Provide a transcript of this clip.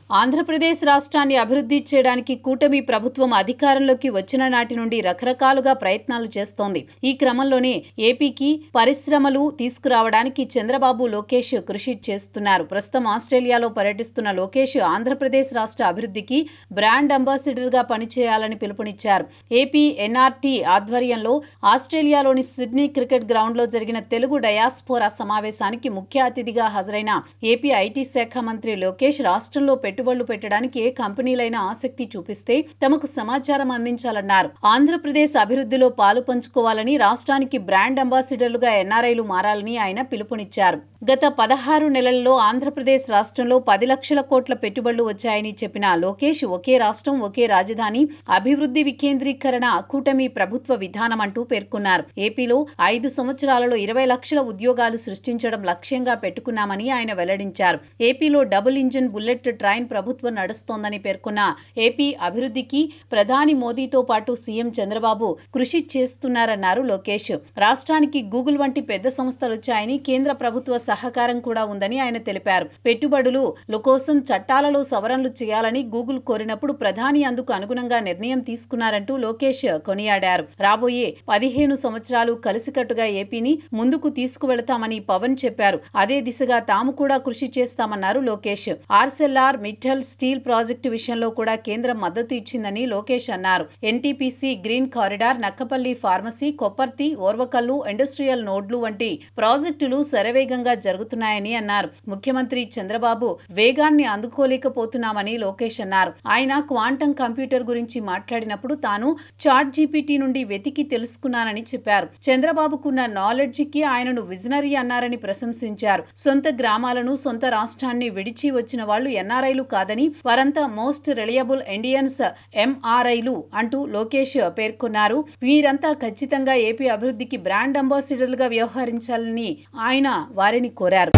ఆంధ్రప్రదేశ్ రాష్ట్రాన్ని అభివృద్ధి చేయడానికి కూటమి ప్రభుత్వం అధికారంలోకి వచ్చిన నాటి నుండి రకరకాలుగా ప్రయత్నాలు చేస్తోంది. ఈ క్రమంలోనే ఏపీకి పరిశ్రమలు తీసుకురావడానికి చంద్రబాబు, లోకేష్ కృషి చేస్తున్నారు. ప్రస్తుతం ఆస్ట్రేలియాలో పర్యటిస్తున్న లోకేష్ ఆంధ్రప్రదేశ్ రాష్ట్ర అభివృద్ధికి బ్రాండ్ అంబాసిడర్ గా పనిచేయాలని పిలుపునిచ్చారు. ఏపీ ఎన్ఆర్టీ ఆధ్వర్యంలో ఆస్ట్రేలియాలోని సిడ్నీ క్రికెట్ గ్రౌండ్ లో జరిగిన తెలుగు డయాస్పోరా సమావేశానికి ముఖ్య అతిథిగా హాజరైన ఏపీ ఐటీ శాఖ మంత్రి లోకేష్ రాష్ట్రంలో పెట్టుబడులు పెట్టడానికి ఏ కంపెనీలైనా ఆసక్తి చూపిస్తే తమకు సమాచారం అందించాలన్నారు. ఆంధ్రప్రదేశ్ అభివృద్ధిలో పాలు పంచుకోవాలని, రాష్ట్రానికి బ్రాండ్ అంబాసిడర్లుగా ఎన్ఆర్ఐలు మారాలని ఆయన పిలుపునిచ్చారు. గత 16 నెలల్లో ఆంధ్రప్రదేశ్ రాష్ట్రంలో 10 లక్షల కోట్ల పెట్టుబడులు వచ్చాయని చెప్పిన లోకేష్, ఒకే రాష్ట్రం ఒకే రాజధాని, అభివృద్ధి వికేంద్రీకరణ కూటమి ప్రభుత్వ విధానం అంటూ పేర్కొన్నారు. ఏపీలో 5 సంవత్సరాలలో 20 లక్షల ఉద్యోగాలు సృష్టించడం లక్ష్యంగా పెట్టుకున్నామని ఆయన వెల్లడించారు. ఏపీలో డబుల్ ఇంజిన్ బుల్లెట్ ట్రైన్ ప్రభుత్వం నడుస్తోందని పేర్కొన్న ఏపీ అభివృద్ధికి ప్రధాని మోదీతో పాటు సీఎం చంద్రబాబు కృషి చేస్తున్నారన్నారు లోకేష్. రాష్ట్రానికి గూగుల్ వంటి పెద్ద సంస్థలు వచ్చాయని, కేంద్ర ప్రభుత్వ సహకారం కూడా ఉందని ఆయన తెలిపారు. పెట్టుబడులు కోసం చట్టాలలో సవరణలు చేయాలని గూగుల్ కోరినప్పుడు ప్రధాని అందుకు అనుగుణంగా నిర్ణయం తీసుకున్నారంటూ లోకేష్ కొనియాడారు. రాబోయే 15 సంవత్సరాలు కలిసికట్టుగా ఏపీని ముందుకు తీసుకువెళతామని పవన్ చెప్పారు. అదే దిశగా తాము కూడా కృషి చేస్తామన్నారు Lokesh. Arcelor Mittal steel project విషయంలో కూడా కేంద్రం మద్దతు ఇచ్చిందని లోకేష్ అన్నారు. NTPC green corridor, Nakkapalli pharmacy, Kopparthi, Orvakallu industrial నోడ్లు వంటి ప్రాజెక్టులు శరవేగంగా జరుగుతున్నాయని అన్నారు. ముఖ్యమంత్రి చంద్రబాబు వేగాన్ని అందుకోలేకపోతున్నామని లోకేష్ అన్నారు. ఆయన క్వాంటం కంప్యూటర్ గురించి మాట్లాడినప్పుడు తాను చాట్ జీపీటీ నుండి వెతికి తెలుసుకున్నానని చెప్పారు. చంద్రబాబుకున్న నాలెడ్జికి ఆయనను విజనరీ అన్నారని ప్రశంసించారు. సొంత గ్రామాలను, సొంత రాష్ట్రాన్ని విడిచి వచ్చిన వాళ్లు ఎన్ఆర్ఐలు కాదని, వారంతా మోస్ట్ రిలయబుల్ ఇండియన్స్, ఎంఆర్ఐలు అంటూ లోకేష్ పేర్కొన్నారు. వీరంతా ఖచ్చితంగా ఏపీ అభివృద్ధికి బ్రాండ్ అంబాసిడర్లుగా వ్యవహరించాలని ఆయన వారిని కోరారు.